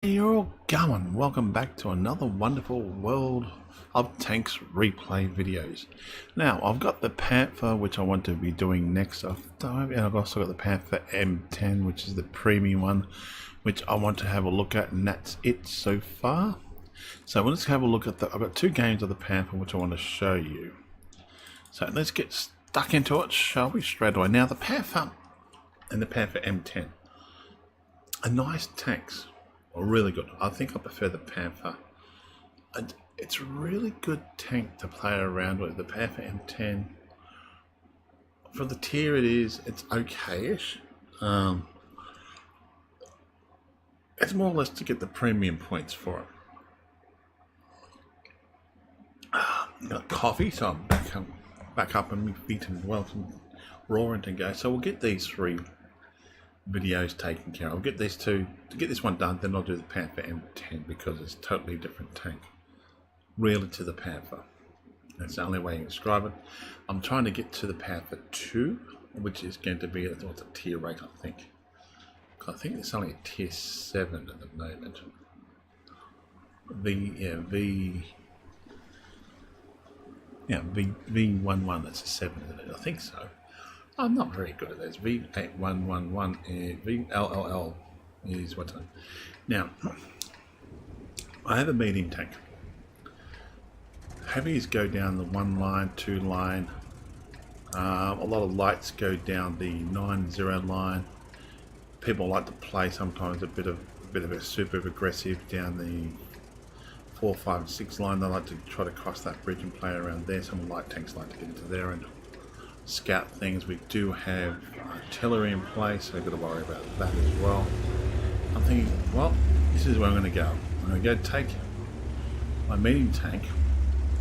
Hey, you're all going. Welcome back to another wonderful World of Tanks replay videos. Now, I've got the Panther, which I want to be doing next time, and I've also got the Panther M10, which is the premium one, which I want to have a look at, and that's it so far. So let's have a look at I've got two games of the Panther, which I want to show you. So let's get stuck into it, shall we, straight away. Now, the Panther and the Panther M10 are nice tanks. Really good. I think I prefer the Panther. And it's a really good tank to play around with. The Panther M10, for the tier it is, it's okay-ish. It's more or less to get the premium points for it. Got coffee, so I'm back up and my feet and welcome roaring to go. So we'll get these three videos taken care of. I'll get these two, to get this one done, then I'll do the Panther M10 because it's a totally different tank really to the Panther. That's the only way you can describe it. I'm trying to get to the Panther 2, which is going to be what's a tier 8, I think. I think it's only a tier 7 at the moment. V11, that's a 7, isn't it? I think so. I'm not very good at those. V8111 and VLLL is what's on. Now, I have a medium tank. Heavies go down the 1 line, 2 line. A lot of lights go down the 9-0 line. People like to play sometimes a bit of a super aggressive down the 4, 5, 6 line. They like to try to cross that bridge and play around there. Some light tanks like to get into there and scout things. We do have artillery in place, so I've got to worry about that as well. I'm thinking, well, this is where I'm going to go. I'm going to go take my medium tank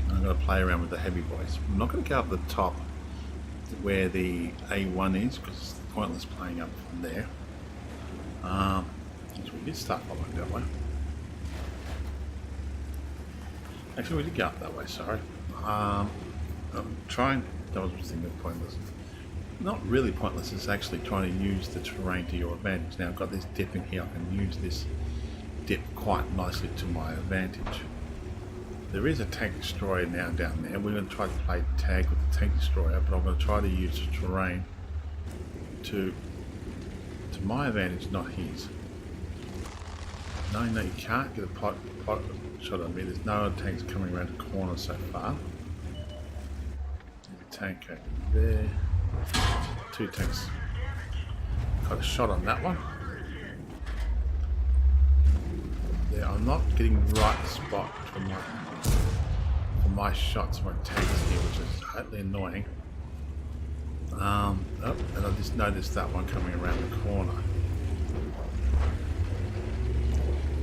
and I'm going to play around with the heavy boys. I'm not going to go up the top where the A1 is because it's pointless playing up from there. So we did start following that way. Actually, we did go up that way, sorry. I'm trying. That was thinking of pointless. Not really pointless, it's actually trying to use the terrain to your advantage. Now I've got this dip in here, I can use this dip quite nicely to my advantage. There is a tank destroyer now down there. We're going to try to play tag with the tank destroyer, but I'm going to try to use the terrain to my advantage, not his. Knowing that you can't get a pot shot on me, there's no other tanks coming around the corner so far. Tank over there. 2 tanks. Got a shot on that one. There, I'm not getting the right spot for my shots, my tanks here, which is totally annoying. Oh, and I just noticed that one coming around the corner.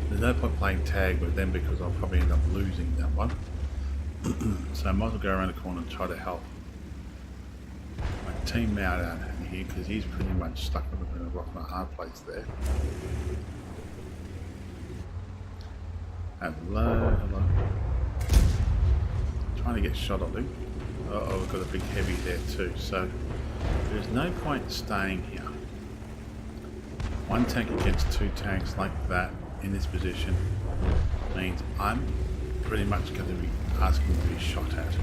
There's no point playing tag with them because I'll probably end up losing that one. So I might as well go around the corner and try to help my team out here because he's pretty much stuck in a rock and a hard place there. Hello. Trying to get shot at him. Uh-oh, we've got a big heavy there too, so there's no point staying here. 1 tank against 2 tanks like that in this position means I'm pretty much going to be asking to be shot at.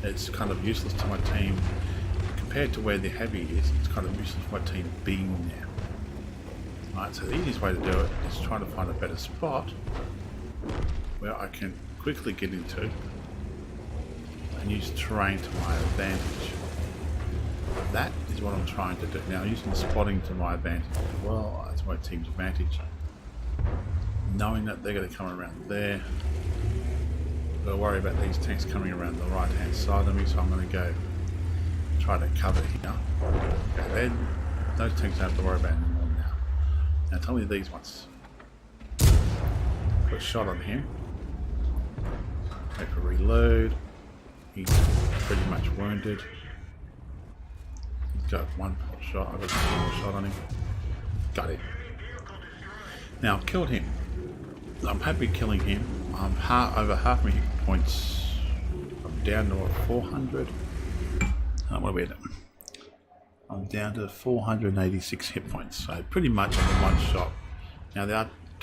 It's kind of useless to my team. Compared to where the heavy is, it's kind of useless for my team being there. Right, so the easiest way to do it is trying to find a better spot where I can quickly get into and use terrain to my advantage. That is what I'm trying to do. Now, using spotting to my advantage as well as my team's advantage. Knowing that they're going to come around there. I've got to worry about these tanks coming around the right hand side of me, so I'm going to go try to cover here. Okay, then those tanks don't have to worry about anymore now. Now tell me these ones. Put a shot on him. Wait for reload. He's pretty much wounded. He's got 1 shot. I've got 1 more shot on him. Got him. Now I've killed him. I'm happy killing him. I'm over half my hit points. I'm down to 400. What are we at? I'm down to 486 hit points. So pretty much on the 1 shot. Now the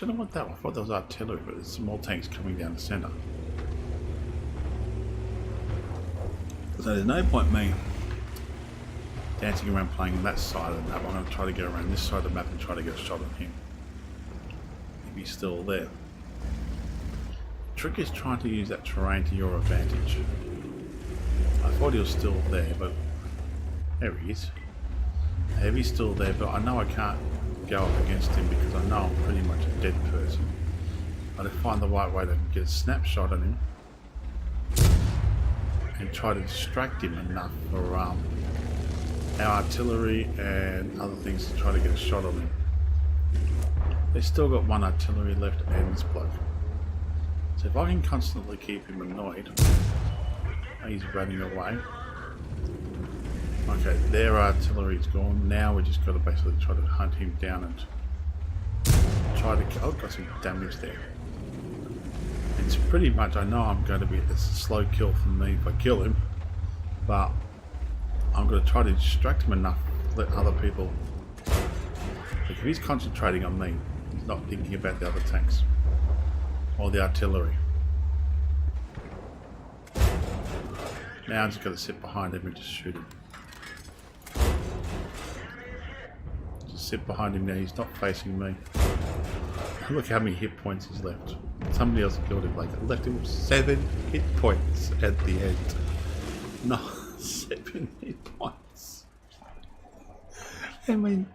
don't know what that was. I thought that was artillery, but there's small tanks coming down the centre. So there's no point me dancing around playing on that side of the map. I'm going to try to get around this side of the map and try to get a shot on him. If he's still there. The trick is trying to use that terrain to your advantage. I thought he was still there, but there he is. Heavy's still there, but I know I can't go up against him because I know I'm pretty much a dead person. I'd find the right way to get a snapshot on him and try to distract him enough for our artillery and other things to try to get a shot on him. They've still got one artillery left and this bloke. So if I can constantly keep him annoyed, he's running away. Okay, their artillery's gone. Now we just got to basically try to hunt him down and try to kill. Oh, got some damage there. It's pretty much, I know I'm going to be, it's a slow kill for me if I kill him, but I'm going to try to distract him enough to let other people. Like if he's concentrating on me, he's not thinking about the other tanks or the artillery. Now I'm just going to sit behind him and just shoot him. Just sit behind him now, he's not facing me. Look how many hit points he's left. Somebody else killed him, like I left him with 7 hit points at the end. No, 7 hit points. I mean,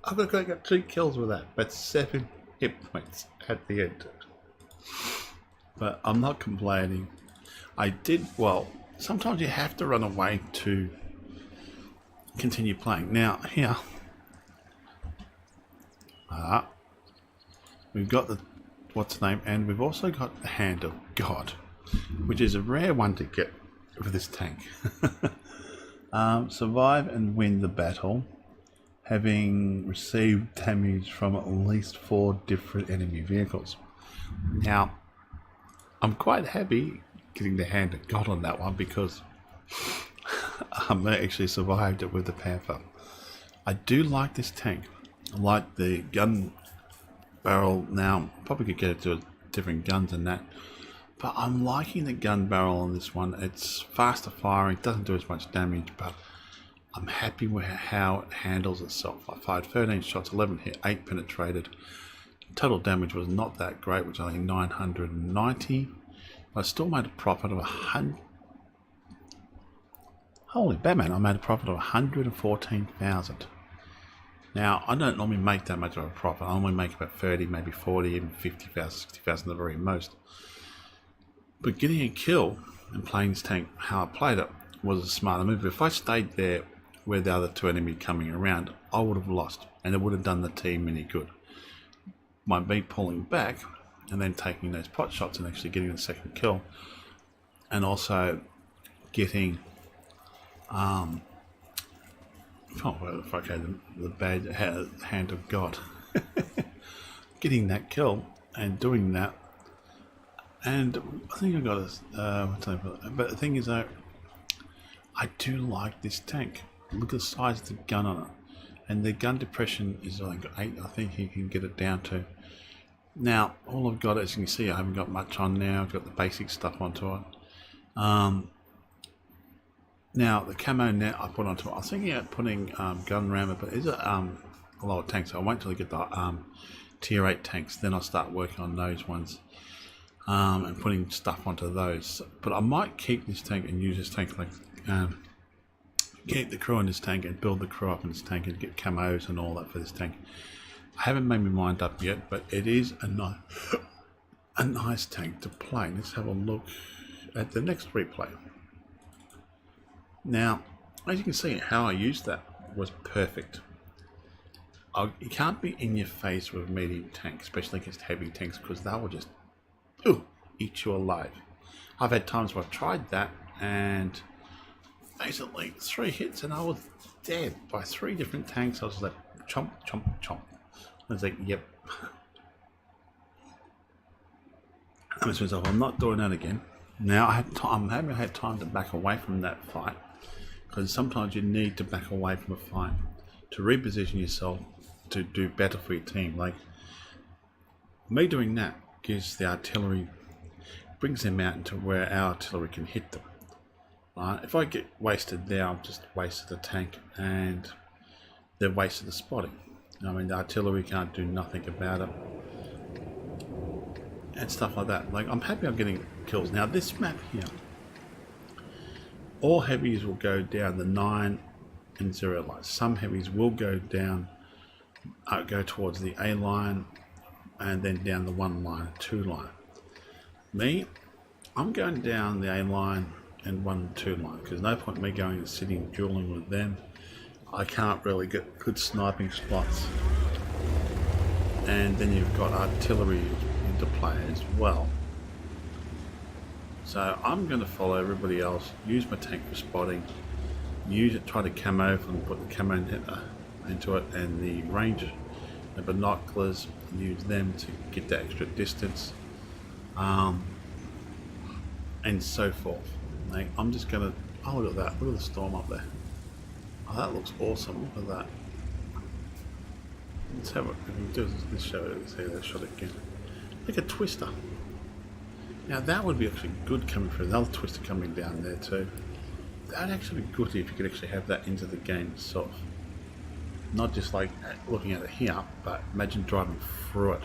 I got 2 kills with that, but 7 hit points at the end. But I'm not complaining. I did, well, sometimes you have to run away to continue playing. Now, here, we've got the, what's the name, and we've also got the Hand of God, which is a rare one to get for this tank. Survive and win the battle, having received damage from at least 4 different enemy vehicles. Now, I'm quite happy getting the Hand of God on that one because I actually survived it with the Panther. I do like this tank. I like the gun barrel. Now, probably could get it to different guns than that, but I'm liking the gun barrel on this one. It's faster firing, doesn't do as much damage, but I'm happy with how it handles itself. I fired 13 shots, 11 hit, 8 penetrated. Total damage was not that great, which I think 990. I still made a profit of 100. Holy Batman, I made a profit of 114,000. Now, I don't normally make that much of a profit. I normally make about 30, maybe 40, even 50,000, 60,000 the very most. But getting a kill and playing this tank how I played it was a smarter move. If I stayed there where the other 2 enemies coming around, I would have lost, and it would have done the team any good. By me pulling back and then taking those pot shots and actually getting the second kill, and getting the bad Hand of God. Getting that kill and doing that, and I think I got a but the thing is though, I do like this tank. Look at the size of the gun on it, and the gun depression is like 8. I think you can get it down to. Now all I've got, as you can see, I haven't got much on now. I've got the basic stuff onto it. Now the camo net I put onto it, I was thinking about putting gun rammer, but is it a lower tank, so I'll wait till I get the tier 8 tanks, then I'll start working on those ones and putting stuff onto those. But I might keep this tank and use this tank, like keep the crew in this tank and build the crew up in this tank and get camos and all that for this tank. I haven't made my mind up yet, but it is a nice tank to play. Let's have a look at the next replay. Now, as you can see, how I used that was perfect. You can't be in your face with medium tanks, especially against heavy tanks, because they will just eat you alive. I've had times where I've tried that and basically 3 hits and I was dead by 3 different tanks. I was like, chomp, chomp, chomp. I was like, yep. I was myself, I'm not doing that again. Now I'm having had time to back away from that fight, because sometimes you need to back away from a fight to reposition yourself to do better for your team. Like me doing that gives the artillery, brings them out into where our artillery can hit them. If I get wasted there, I've just wasted the tank and they've wasted the spotting. I mean, the artillery can't do nothing about it. And stuff like that. Like, I'm happy I'm getting kills. Now, this map here, all heavies will go down the 9 and 0 lines. Some heavies will go down, go towards the A line, and then down the 1 line, 2 line. Me, I'm going down the A line and 1 and 2 line, because no point in me going and sitting dueling with them. I can't really get good sniping spots. And then you've got artillery into play as well. So I'm going to follow everybody else, use my tank for spotting, use it, try to camo and put the camo into it, and the range, the binoculars, use them to get that extra distance, and so forth. Like, I'm just going to, oh, look at that, look at the storm up there. Oh, that looks awesome, look at that. Let's have it, if we do this show it, see that shot again. Like a twister. Now that would be actually good coming through, another twister coming down there too. That'd actually be good if you could actually have that into the game itself. Not just like looking at it here, but imagine driving through it.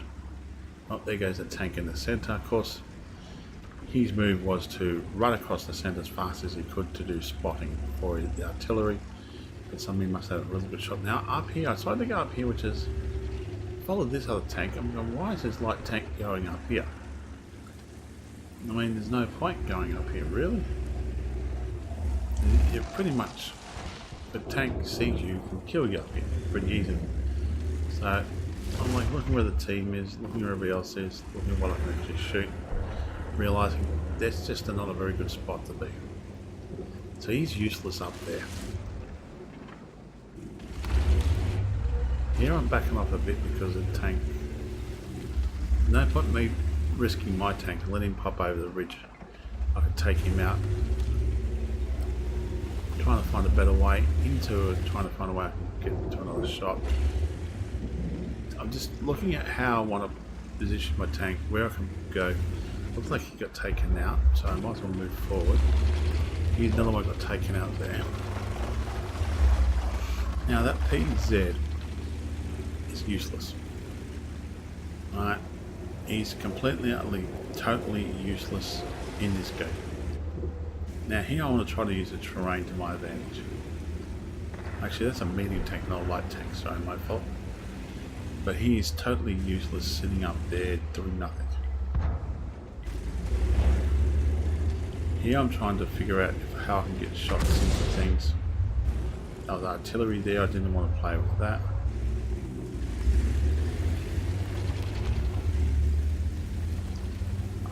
Oh, there goes the tank in the center. Of course, his move was to run across the center as fast as he could to do spotting for the artillery. But somebody must have a really good shot. Now up here, I decided to go up here, which is follow this other tank. I'm going, why is this light tank going up here? I mean, there's no point going up here, really. You're pretty much, the tank sees you, can kill you up here pretty easily. So I'm like looking where the team is, looking where everybody else is, looking at what I can actually shoot, realizing that's just not a very good spot to be. So he's useless up there. Here I'm backing off a bit because of the tank. No point in me risking my tank and let him pop over the ridge. I could take him out. Trying to find a better way into it, trying to find a way I can get into another shot. I'm just looking at how I want to position my tank, where I can go. Looks like he got taken out, so I might as well move forward. Here's another one got taken out there. Now that PZ is useless. Alright, he's completely, utterly, totally useless in this game. Now here I want to try to use the terrain to my advantage. Actually that's a medium tank, not a light tank, sorry, my fault. But he is totally useless sitting up there doing nothing. Here I'm trying to figure out how I can get shots into things. That was artillery there, I didn't want to play with that.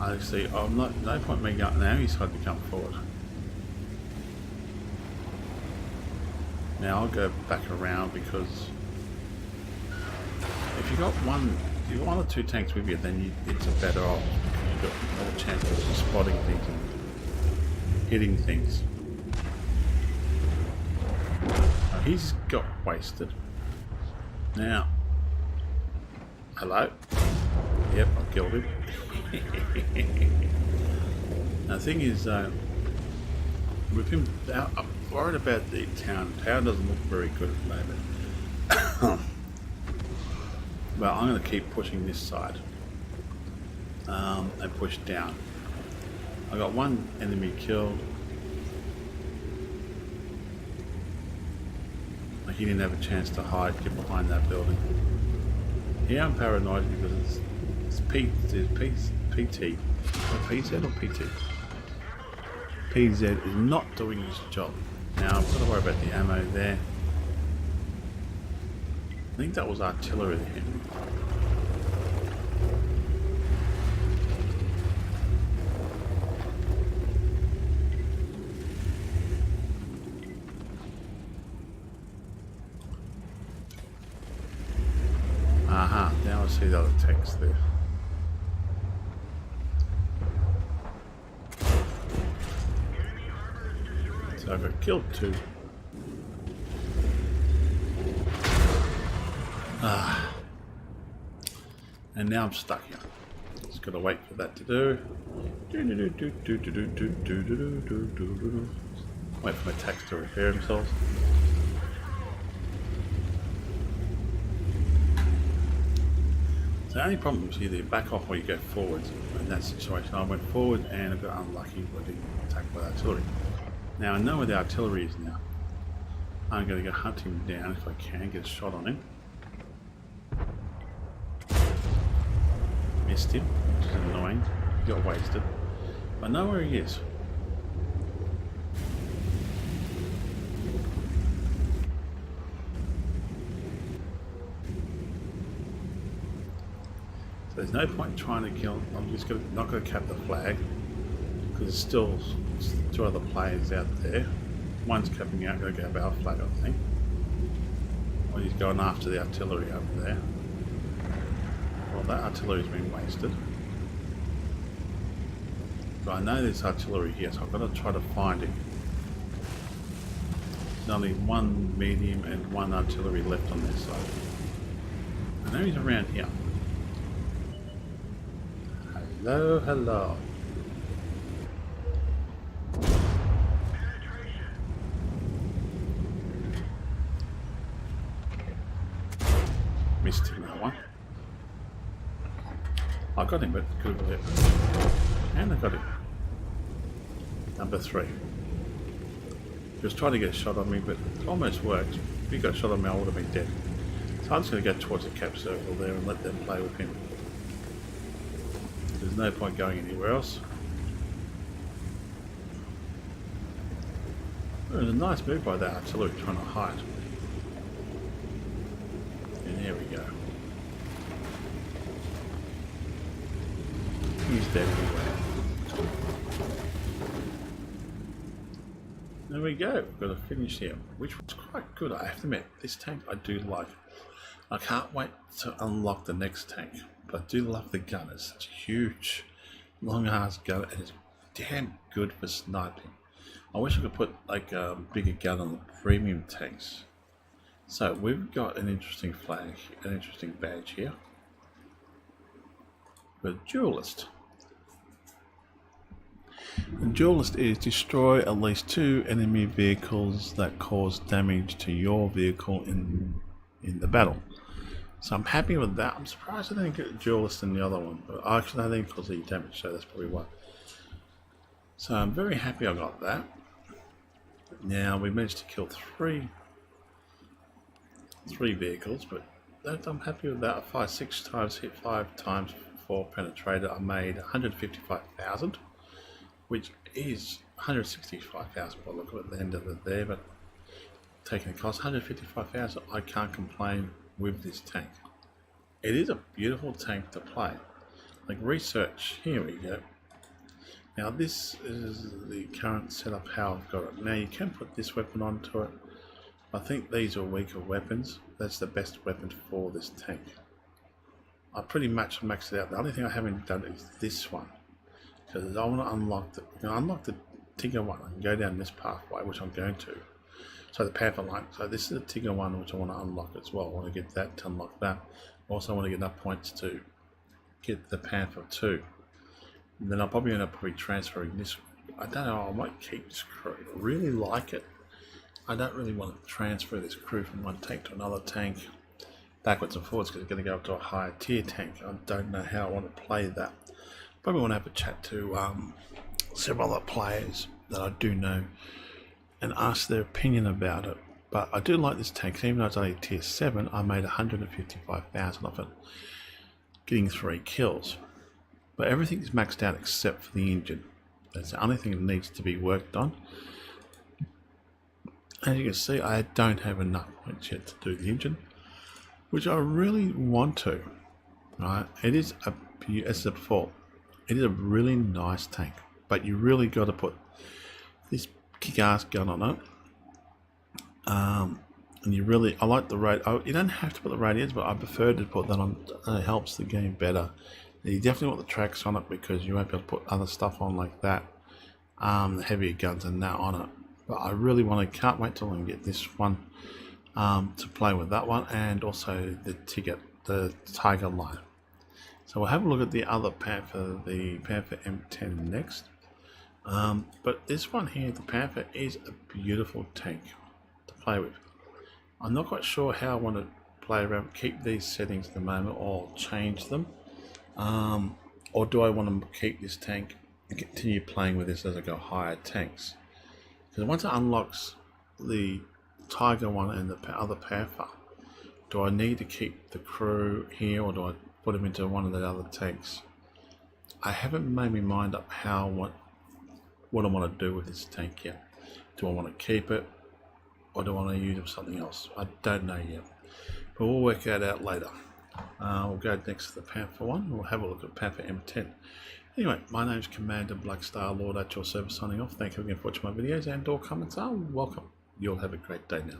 I see, I'm not, no point in me going now, he's had to come forward. Now I'll go back around because if you got one or two tanks with you, then it's a better off because you've got more chances of spotting things and hitting things. Now, he's got wasted. Now, hello. Yep, I killed him. Now, the thing is, with him, I'm worried about the town. The town doesn't look very good at the moment. But I'm going to keep pushing this side and push down. I got one enemy killed. Like he didn't have a chance to hide, get behind that building. Here I'm paranoid because it's PT. PZ or PT? PZ is not doing his job. Now I've got to worry about the ammo there. I think that was artillery there. Aha, now I see the other text there. So I've got killed two. And now I'm stuck here. gotta wait for that to do. Wait for my tanks to repair themselves. So the only problem is either you back off or you go forwards. In that situation, I went forward and I got unlucky with being attacked by artillery. Now I know where the artillery is now. I'm going to go hunting him down if I can, get a shot on him. Missed him, which is annoying. He got wasted. I know where he is. So there's no point trying to kill. I'm just not going to cap the flag because there's still 2 other players out there. One's capping out, going to go our flag, I think. Or he's going after the artillery over there. Well, that artillery's been wasted. But I know there's artillery here, so I've got to try to find him. There's only 1 medium and 1 artillery left on this side. I know he's around here. Hello, hello. Missed him that one. I got him, but could have hit. And I got him. Number 3. He was trying to get a shot on me, but it almost worked. If he got a shot on me, I would have been dead. So I'm just going to go towards the cap circle there and let them play with him. There's no point going anywhere else. It was a nice move by that artillery trying to hide. And here we go. He's dead anyway. There we go. We've got a finish here, which was quite good. I have to admit, this tank I do like. I can't wait to unlock the next tank. But I do love the gun. It's such a huge, long ass gun, and it's damn good for sniping. I wish I could put like a bigger gun on the premium tanks. So we've got an interesting flag, an interesting badge here. The Duelist. The Duelist is destroy at least 2 enemy vehicles that cause damage to your vehicle in the battle. So I'm happy with that. I'm surprised I didn't get a Duelist in the other one, but actually I didn't cause any damage, so that's probably why. So I'm very happy I got that. Now we managed to kill three vehicles, but I'm happy with that. I fired 6 times, hit 5 times for penetrator. I made 155,000, which is 165,000 by the look at the end of it there, but taking the cost, 155,000, I can't complain with this tank. It is a beautiful tank to play. Like research, here we go. Now this is the current setup, how I've got it. Now you can put this weapon onto it. I think these are weaker weapons. That's the best weapon for this tank. I pretty much maxed it out. The only thing I haven't done is this one, because I want to unlock the. You can unlock the Tigger one. I can go down this pathway, which I'm going to. So the Panther line. So this is the Tigger one, which I want to unlock as well. I want to get that to unlock that. Also, I want to get enough points to get the Panther 2. And then I'll probably end up transferring this. I don't know. I might keep this crew. I really like it. I don't really want to transfer this crew from one tank to another tank backwards and forwards, because it's going to go up to a higher tier tank. I don't know how I want to play that. Probably want to have a chat to several other players that I do know and ask their opinion about it. But I do like this tank. Even though it's only tier 7, I made 155,000 off it, getting 3 kills. But everything is maxed out except for the engine. That's the only thing that needs to be worked on. As you can see, I don't have enough points yet to do the engine, which I really want to. Right? It is a, as I said before, it is a really nice tank, but you really got to put this kick-ass gun on it. And you really, I like the radio. You don't have to put the radios, but I prefer to put that on. It helps the game better. You definitely want the tracks on it, because you won't be able to put other stuff on like that. The heavier guns and that on it. But I really want to, can't wait till I can get this one to play with that one, and also the Tiger line. So we'll have a look at the other Panther, the Panther M10 next. But this one here, the Panther, is a beautiful tank to play with. I'm not quite sure how I want to play around, keep these settings at the moment or change them. Or do I want to keep this tank and continue playing with this as I go higher tanks? Because once it unlocks the Tiger one and the other Panther, do I need to keep the crew here or do I put them into one of the other tanks? I haven't made my mind up what I want to do with this tank yet. Do I want to keep it or do I want to use it for something else? I don't know yet, but we'll work that out later. We'll go next to the Panther one. We'll have a look at Panther M10. Anyway, my name is Commander Blackstar Lord at your service, signing off. Thank you again for watching my videos, and all comments are welcome. You'll have a great day now.